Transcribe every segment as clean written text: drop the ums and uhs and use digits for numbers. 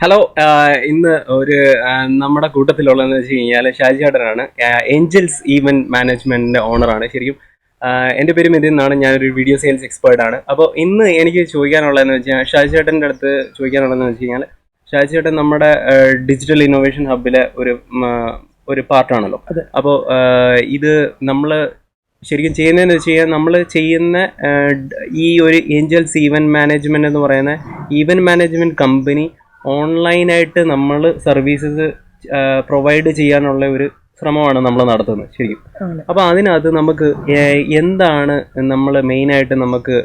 Hello, ഇന്ന് ഒരു നമ്മുടെ കൂട്ടത്തിലുള്ളതെന്ന് വെച്ച് കഴിഞ്ഞാൽ ഷാജി ചേട്ടനാണ്. ഏഞ്ചൽസ് ഈവന്റ് മാനേജ്മെന്റിന്റെ ഓണറാണ്. ശരിക്കും എൻ്റെ പേര് മിഥുൻ എന്നാണ്. ഞാനൊരു വീഡിയോ സെയിൽസ് എക്സ്പേർട്ടാണ്. അപ്പോൾ ഇന്ന് എനിക്ക് ചോദിക്കാനുള്ളതെന്ന് വെച്ച് കഴിഞ്ഞാൽ ഷാജി ചേട്ടൻ്റെ അടുത്ത് ചോദിക്കാനുള്ളതെന്ന് വെച്ച് കഴിഞ്ഞാൽ ഷാജി ചേട്ടൻ നമ്മുടെ ഡിജിറ്റൽ ഇന്നോവേഷൻ ഹബിലെ ഒരു പാർട്ടാണല്ലോ. അപ്പോൾ ഇത് നമ്മൾ ശരിക്കും ചെയ്യുന്നതെന്ന് വെച്ച് കഴിഞ്ഞാൽ നമ്മൾ ചെയ്യുന്ന ഈ ഒരു ഏഞ്ചൽസ് ഈവന്റ് മാനേജ്മെന്റ് എന്ന് പറയുന്ന ഈവന്റ് മാനേജ്മെന്റ് കമ്പനി ഓൺലൈനായിട്ട് നമ്മൾ സർവീസസ് പ്രൊവൈഡ് ചെയ്യാനുള്ള ഒരു ശ്രമമാണ് നമ്മൾ നടത്തുന്നത് ശരിക്കും. അപ്പോൾ അതിനകത്ത് നമുക്ക് എന്താണ് നമ്മൾ മെയിനായിട്ട് നമുക്ക്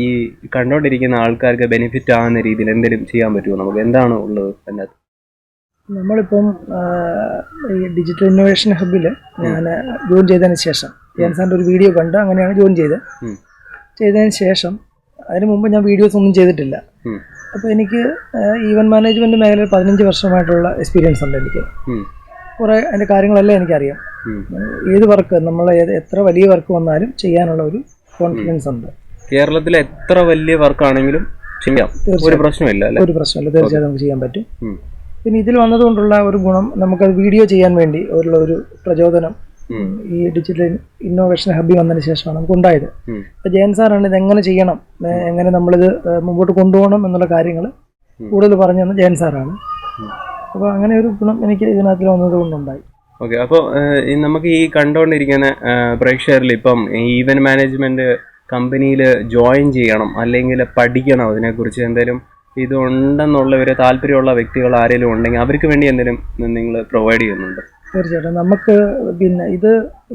ഈ കണ്ടുകൊണ്ടിരിക്കുന്ന ആൾക്കാർക്ക് ബെനിഫിറ്റ് ആകുന്ന രീതിയിൽ എന്തെങ്കിലും ചെയ്യാൻ പറ്റുമോ? നമുക്ക് എന്താണ് ഉള്ളത് അതിനകത്ത്? നമ്മളിപ്പം ഈ ഡിജിറ്റൽ ഇന്നോവേഷൻ ഹബിൽ ഞാൻ ജോയിൻ ചെയ്തതിന് ശേഷം ജാൻസാറിൻ്റെ ഒരു വീഡിയോ കണ്ട് അങ്ങനെയാണ് ജോയിൻ ചെയ്തതിന് ശേഷം അതിന് മുമ്പ് ഞാൻ വീഡിയോസ് ഒന്നും ചെയ്തിട്ടില്ല. അപ്പോൾ എനിക്ക് ഈവന്റ് മാനേജ്മെന്റ് മേഖലയിൽ 15 വർഷമായിട്ടുള്ള എക്സ്പീരിയൻസ് ഉണ്ട്. എനിക്ക് കുറേ അതിൻ്റെ കാര്യങ്ങളെല്ലാം എനിക്കറിയാം. ഏത് വർക്ക് നമ്മൾ എത്ര വലിയ വർക്ക് വന്നാലും ചെയ്യാനുള്ള ഒരു കോൺഫിഡൻസ് ഉണ്ട്. കേരളത്തിലെ എത്ര വലിയ വർക്കാണെങ്കിലും ചെയ്യാം, ഒരു പ്രശ്നമില്ല. തീർച്ചയായിട്ടും നമുക്ക് ചെയ്യാൻ പറ്റും. പിന്നെ ഇതിൽ വന്നതുകൊണ്ടുള്ള ഒരു ഗുണം, നമുക്കത് വീഡിയോ ചെയ്യാൻ വേണ്ടി ഉള്ള ഒരു പ്രചോദനം ഈ ഡിജിറ്റൽ ഇന്നോവേഷൻ ഹബി വന്നതിന് ശേഷമാണ് നമുക്ക് ഉണ്ടായത്. അപ്പോൾ ജയൻ സാറാണ് ഇതെങ്ങനെ ചെയ്യണം, എങ്ങനെ നമ്മളിത് മുമ്പോട്ട് കൊണ്ടുപോകണം എന്നുള്ള കാര്യങ്ങൾ കൂടുതൽ പറഞ്ഞു തന്ന ജയൻ സാറാണ്. അപ്പോൾ അങ്ങനെ ഒരു ഗുണം എനിക്ക് ഇതിനകത്ത് വന്നത് കൊണ്ടുണ്ടായി. ഓക്കെ, അപ്പോൾ നമുക്ക് ഈ കണ്ടുകൊണ്ടിരിക്കുന്ന പ്രേക്ഷകരിൽ ഇപ്പം ഈവന്റ് മാനേജ്മെന്റ് കമ്പനിയിൽ ജോയിൻ ചെയ്യണം അല്ലെങ്കിൽ പഠിക്കണം, അതിനെക്കുറിച്ച് എന്തെങ്കിലും ഇതുണ്ടെന്നുള്ള ഒരു താല്പര്യമുള്ള വ്യക്തികൾ ആരെങ്കിലും ഉണ്ടെങ്കിൽ അവർക്ക് വേണ്ടി എന്തെങ്കിലും നിങ്ങൾ പ്രൊവൈഡ് ചെയ്യുന്നുണ്ട്? തീർച്ചയായിട്ടും. നമുക്ക് പിന്നെ ഇത്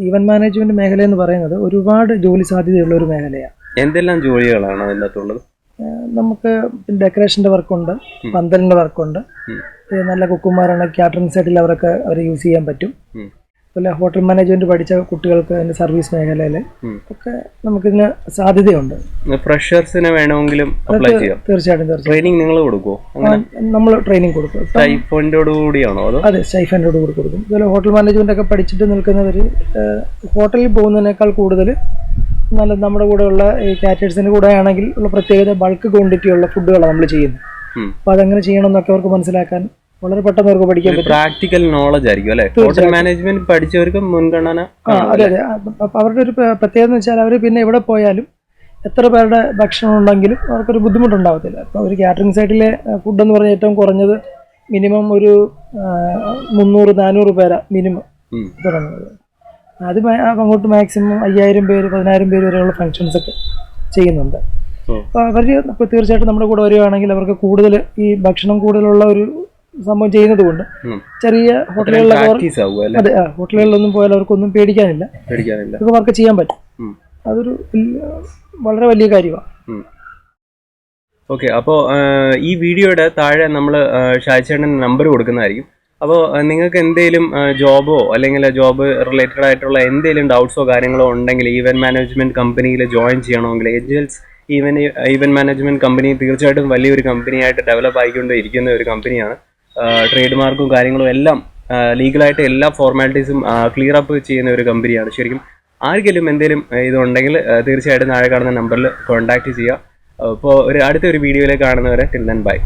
ഈവന്റ് മാനേജ്മെന്റ് മേഖല എന്ന് പറയുന്നത് ഒരുപാട് ജോലി സാധ്യതയുള്ള ഒരു മേഖലയാണ്. എന്തെല്ലാം ജോലികളാണ് അതിനകത്തുള്ളത്? നമുക്ക് ഡെക്കറേഷന്റെ വർക്കുണ്ട്, പന്തലിന്റെ വർക്കുണ്ട്, നല്ല കുക്കുമാരാണ് കാറ്ററിംഗ് സൈഡിൽ അവർക്ക് യൂസ് ചെയ്യാൻ പറ്റും. അതുപോലെ ഹോട്ടൽ മാനേജ്മെന്റ് പഠിച്ച കുട്ടികൾക്ക് അതിന്റെ സർവീസ് മേഖലയിൽ ഒക്കെ നമുക്കിതിന് സാധ്യതയുണ്ട്. ഫ്രഷേഴ്സിന് വേണമെങ്കിലും അപ്ലൈ ചെയ്യാം. തീർച്ചയായിട്ടും. ട്രെയിനിങ് നിങ്ങൾ കൊടുക്കുമോ? നമ്മൾ ട്രെയിനിങ് കൊടുക്കും. സ്റ്റൈഫൻഡോട് കൂടിയാണോ? അതെ, സ്റ്റൈഫൻഡോട് കൂടി കൊടുക്കും. അതുപോലെ ഹോട്ടൽ മാനേജ്മെന്റ് ഒക്കെ പഠിച്ചിട്ട് നിൽക്കുന്നവർ ഹോട്ടലിൽ പോകുന്നതിനേക്കാൾ കൂടുതൽ നല്ല നമ്മുടെ കൂടെ ഉള്ള ഈ കാറ്റേഴ്സിന്റെ കൂടെ ആണെങ്കിൽ ഉള്ള പ്രത്യേകത ബൾക്ക് ക്വാണ്ടിറ്റി ഉള്ള ഫുഡുകളാണ് നമ്മൾ ചെയ്യുന്നത്. അപ്പോൾ അതെങ്ങനെ ചെയ്യണം എന്നൊക്കെ അവർക്ക് മനസ്സിലാക്കാൻ വളരെ പെട്ടെന്ന് അവർക്ക് പഠിക്കാൻ പറ്റും. പ്രാക്ടിക്കൽ നോളജ് ആയിരിക്കും അല്ലേ? ഹോട്ടൽ മാനേജ്മെന്റ് പഠിച്ചവർക്ക് മുൻഗണന. അതെ. അപ്പോൾ അവരുടെ ഒരു പ്രത്യേകത എന്ന് വെച്ചാൽ അവർ പിന്നെ എവിടെ പോയാലും എത്ര പേരുടെ ഭക്ഷണം ഉണ്ടെങ്കിലും അവർക്കൊരു ബുദ്ധിമുട്ടുണ്ടാവത്തില്ല. അപ്പോൾ ഒരു കാറ്ററിംഗ് സൈഡിലെ ഫുഡ് എന്ന് പറഞ്ഞാൽ ഏറ്റവും കുറഞ്ഞത് മിനിമം ഒരു 300-400 പേരാ മിനിമം തുടങ്ങുന്നത്. അത് അങ്ങോട്ട് മാക്സിമം 5000 പേര് 10000 പേര് വരെയുള്ള ഫങ്ഷൻസ് ഒക്കെ ചെയ്യുന്നുണ്ട്. അപ്പോൾ അവർ തീർച്ചയായിട്ടും നമ്മുടെ കൂടെ വരികയാണെങ്കിൽ അവർക്ക് കൂടുതൽ ഈ ഭക്ഷണം കൂടുതലുള്ള ഒരു സംഭവം ചെയ്യുന്നത് കൊണ്ട് ചെറിയ ഹോട്ടലുകളിലൊക്കെ, അതെ, ഹോട്ടലുകളിലൊന്നും പോയാൽ അവർക്കൊന്നും പേടിക്കാനില്ല, ഇതൊക്കെ വർക്ക് ചെയ്യാൻ പറ്റും. അതൊരു വളരെ വലിയ കാര്യമാണ്. ഓക്കെ, അപ്പോൾ ഈ വീഡിയോയുടെ താഴെ നമ്മൾ ഷാജിച്ചേട്ടൻ നമ്പർ കൊടുക്കുന്നതായിരിക്കും. അപ്പോൾ നിങ്ങൾക്ക് എന്തെങ്കിലും ജോബോ അല്ലെങ്കിൽ ജോബ് റിലേറ്റഡ് ആയിട്ടുള്ള എന്തെങ്കിലും ഡൗട്ട്സോ കാര്യങ്ങളോ ഉണ്ടെങ്കിൽ ഈവന്റ് മാനേജ്മെന്റ് കമ്പനിയിൽ ജോയിൻ ചെയ്യണമെങ്കിൽ ഏഞ്ചൽസ് ഈവന്റ് മാനേജ്മെന്റ് കമ്പനി തീർച്ചയായിട്ടും വലിയൊരു കമ്പനിയായിട്ട് ഡെവലപ്പ് ആയിക്കൊണ്ടിരിക്കുന്ന ഒരു കമ്പനിയാണ്. ട്രേഡ് മാർക്കും കാര്യങ്ങളും എല്ലാം ലീഗലായിട്ട് എല്ലാ ഫോർമാലിറ്റീസും ക്ലിയർ അപ്പ് ചെയ്യുന്ന ഒരു കമ്പനിയാണ്. ശരിക്കും ആർക്കെങ്കിലും എന്തെങ്കിലും ഇതുണ്ടെങ്കിൽ തീർച്ചയായിട്ടും താഴെ കാണുന്ന നമ്പറിൽ കോൺടാക്ട് ചെയ്യുക. അപ്പോൾ അടുത്തൊരു വീഡിയോയിലേക്ക് കാണുന്നവരെ ടിൽ ദെൻ ബൈ.